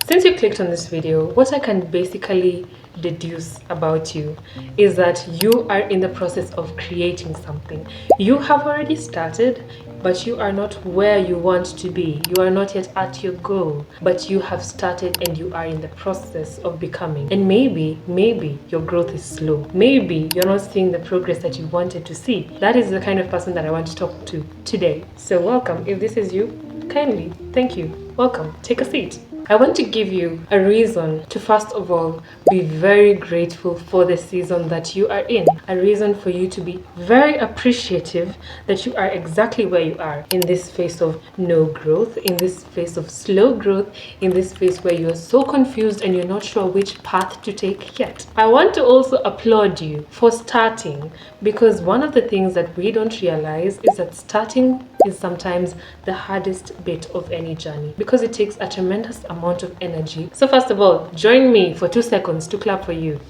Since you clicked on this video, what I can basically deduce about you is that you are in the process of creating something. You have already started, but you are not where you want to be. You are not yet at your goal, but you have started and you are in the process of becoming. And maybe your growth is slow. Maybe you're not seeing the progress that you wanted to see. That is the kind of person that I want to talk to today. So welcome. If this is you, kindly, thank you. Welcome. Take a seat. I want to give you a reason to, first of all, be very grateful for the season that you are in. A reason for you to be very appreciative that you are exactly where you are in this phase of no growth, in this phase of slow growth, in this phase where you are so confused and you're not sure which path to take yet. I want to also applaud you for starting, because one of the things that we don't realize is that starting is sometimes the hardest bit of any journey, because it takes a tremendous amount of energy. So first of all, join me for 2 seconds to clap for you.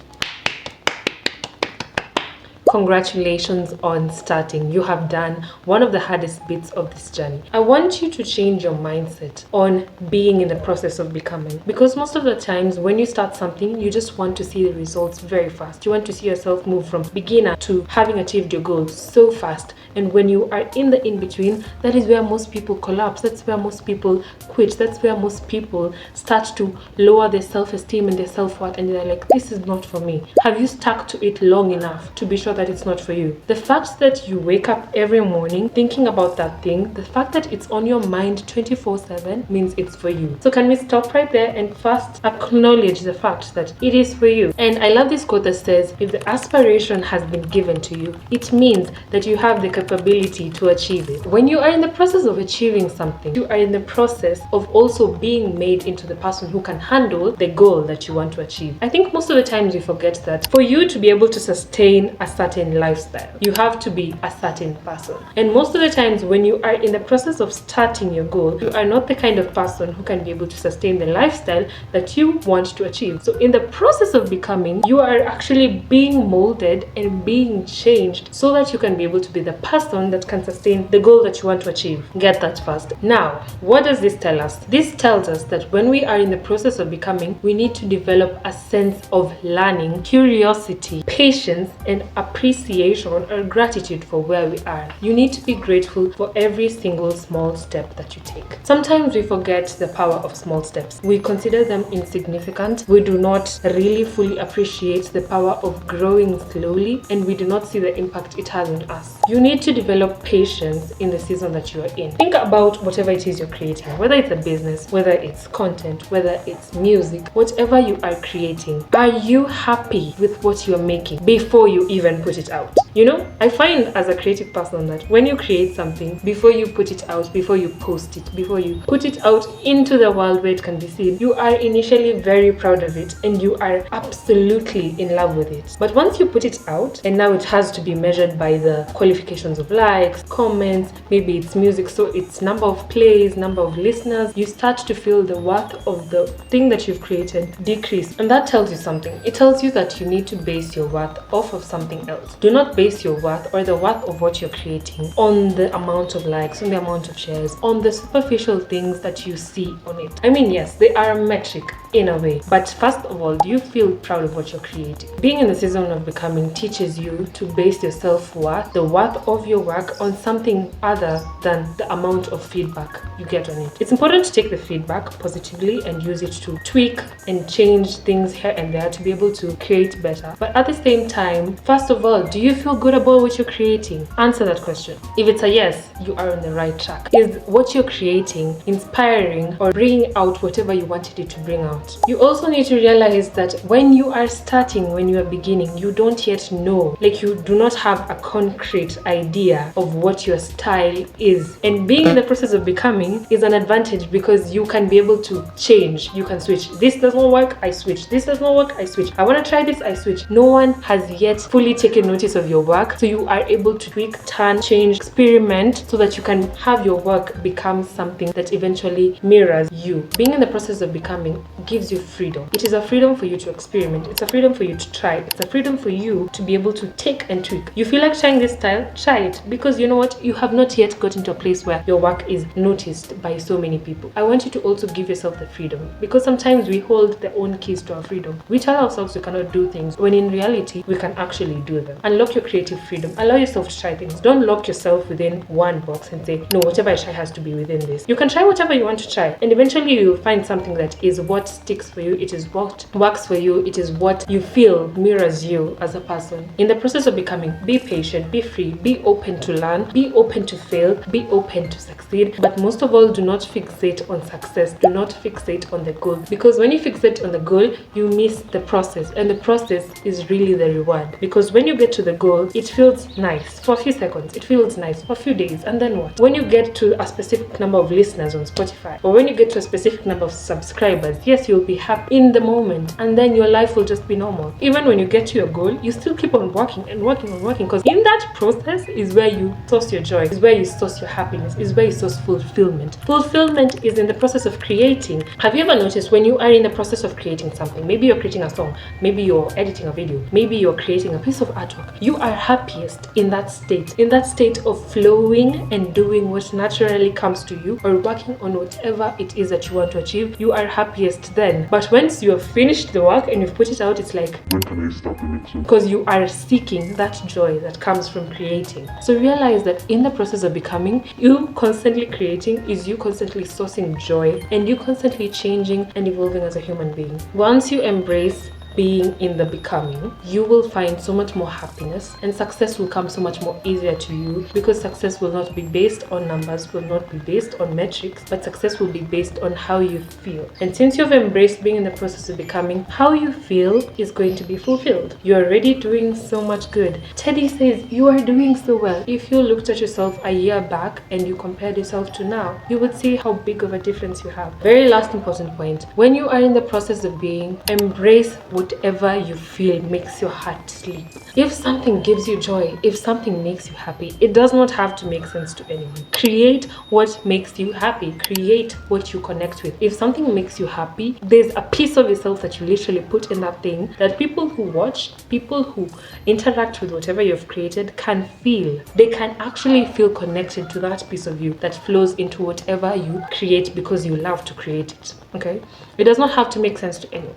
Congratulations on starting. You have done one of the hardest bits of this journey. I want you to change your mindset on being in the process of becoming, because most of the times when you start something, you just want to see the results very fast. You want to see yourself move from beginner to having achieved your goals so fast. And when you are in the in-between, that is where most people collapse. That's where most people quit. That's where most people start to lower their self-esteem and their self-worth, and they're like, this is not for me. Have you stuck to it long enough to be sure that it's not for you? The fact that you wake up every morning thinking about that thing, the fact that it's on your mind 24/7 means it's for you. So can we stop right there and first acknowledge the fact that it is for you? And I love this quote that says, if the aspiration has been given to you, it means that you have the capability to achieve it. When you are in the process of achieving something, you are in the process of also being made into the person who can handle the goal that you want to achieve. I think most of the times we forget that for you to be able to sustain a certain lifestyle, you have to be a certain person. And most of the times when you are in the process of starting your goal, you are not the kind of person who can be able to sustain the lifestyle that you want to achieve. So in the process of becoming, you are actually being molded and being changed so that you can be able to be the person that can sustain the goal that you want to achieve. Get that first. Now, what does this tell us? This tells us that when we are in the process of becoming, we need to develop a sense of learning, curiosity, patience, and appreciation or gratitude for where we are. You need to be grateful for every single small step that you take. Sometimes we forget the power of small steps. We consider them insignificant. We do not really fully appreciate the power of growing slowly, and we do not see the impact it has on us. You need to develop patience in the season that you are in. Think about whatever it is you're creating, whether it's a business, whether it's content, whether it's music, whatever you are creating. Are you happy with what you're making before you even put it out? You know, I find as a creative person that when you create something, before you put it out, before you post it, before you put it out into the world where it can be seen, you are initially very proud of it and you are absolutely in love with it. But once you put it out, and now it has to be measured by the qualifications of likes, comments, maybe it's music, so it's number of plays, number of listeners, you start to feel the worth of the thing that you've created decrease. And that tells you something. It tells you that you need to base your worth off of something else. Do not base your worth or the worth of what you're creating on the amount of likes, on the amount of shares, on the superficial things that you see on it. I mean, yes, they are a metric in a way, but first of all, do you feel proud of what you're creating? Being in the season of becoming teaches you to base your self-worth, the worth of your work, on something other than the amount of feedback you get on it. It's important to take the feedback positively and use it to tweak and change things here and there to be able to create better. But at the same time, first of all, do you feel good about what you're creating? Answer that question. If it's a yes, you are on the right track. Is what you're creating inspiring or bringing out whatever you wanted it to bring out? You also need to realize that when you are starting, when you are beginning, you don't yet know, like you do not have a concrete idea of what your style is. And being in the process of becoming is an advantage because you can be able to change. You can switch. This does not work, I switch. This does not work, I switch. I want to try this, I switch. No one has yet fully taken taken notice of your work, so you are able to tweak, turn, change, experiment, so that you can have your work become something that eventually mirrors you. Being in the process of becoming gives you freedom. It is a freedom for you to experiment. It's a freedom for you to try. It's a freedom for you to be able to take and tweak. You feel like trying this style? Try it, because you know what? You have not yet gotten to a place where your work is noticed by so many people. I want you to also give yourself the freedom, because sometimes we hold the own keys to our freedom. We tell ourselves we cannot do things when in reality we can actually do them. Unlock your creative freedom. Allow yourself to try things. Don't lock yourself within one box and say, no, whatever I try has to be within this. You can try whatever you want to try, and eventually you'll find something that is what sticks for you. It is what works for you. It is what you feel mirrors you as a person. In the process of becoming, be patient, be free, be open to learn, be open to fail, be open to succeed, but most of all, do not fixate on success. Do not fixate on the goal, because when you fixate on the goal, you miss the process, and the process is really the reward. Because when you get to the goal, it feels nice for a few seconds, it feels nice for a few days, and then what? When you get to a specific number of listeners on Spotify, or when you get to a specific number of subscribers, yes, you'll be happy in the moment, and then your life will just be normal. Even when you get to your goal, you still keep on working and working and working, because in that process is where you source your joy, is where you source your happiness, is where you source fulfillment. Fulfillment is in the process of creating. Have you ever noticed when you are in the process of creating something, maybe you're creating a song, maybe you're editing a video, maybe you're creating a piece of artwork, you are happiest in that state of flowing and doing what naturally comes to you, or working on whatever it is that you want to achieve. You are happiest then. But once you have finished the work and you've put it out, it's like, when can I start the next one? Because you are seeking that joy that comes from creating. So realize that in the process of becoming, you constantly creating is you constantly sourcing joy, and you constantly changing and evolving as a human being. Once you embrace being in the becoming, you will find so much more happiness, and success will come so much more easier to you, because success will not be based on numbers, will not be based on metrics, but success will be based on how you feel. And since you've embraced being in the process of becoming, how you feel is going to be fulfilled. You're already doing so much good. Teddy says you are doing so well. If you looked at yourself a year back and you compared yourself to now, you would see how big of a difference you have. Very last important point, when you are in the process of being, embrace whatever you feel makes your heart sleep. If something gives you joy, if something makes you happy, it does not have to make sense to anyone. Create what makes you happy. Create what you connect with. If something makes you happy, there's a piece of yourself that you literally put in that thing, that people who watch, people who interact with whatever you've created can feel. They can actually feel connected to that piece of you that flows into whatever you create, because you love to create it. Okay? It does not have to make sense to anyone.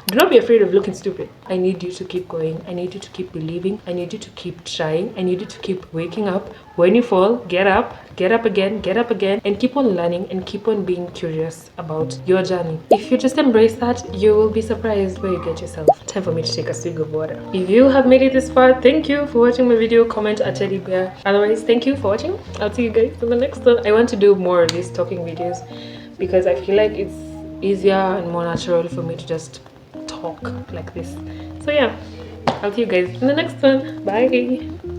Do not be afraid of looking stupid. I need you to keep going. I need you to keep believing. I need you to keep trying. I need you to keep waking up. When you fall, get up again, and keep on learning and keep on being curious about your journey. If you just embrace that, you will be surprised where you get yourself. Time for me to take a swig of water. If you have made it this far, thank you for watching my video. Comment a teddy bear. Otherwise, thank you for watching. I'll see you guys in the next one. I want to do more of these talking videos, because I feel like it's easier and more natural for me to just talk like this. So yeah, I'll see you guys in the next one. Bye.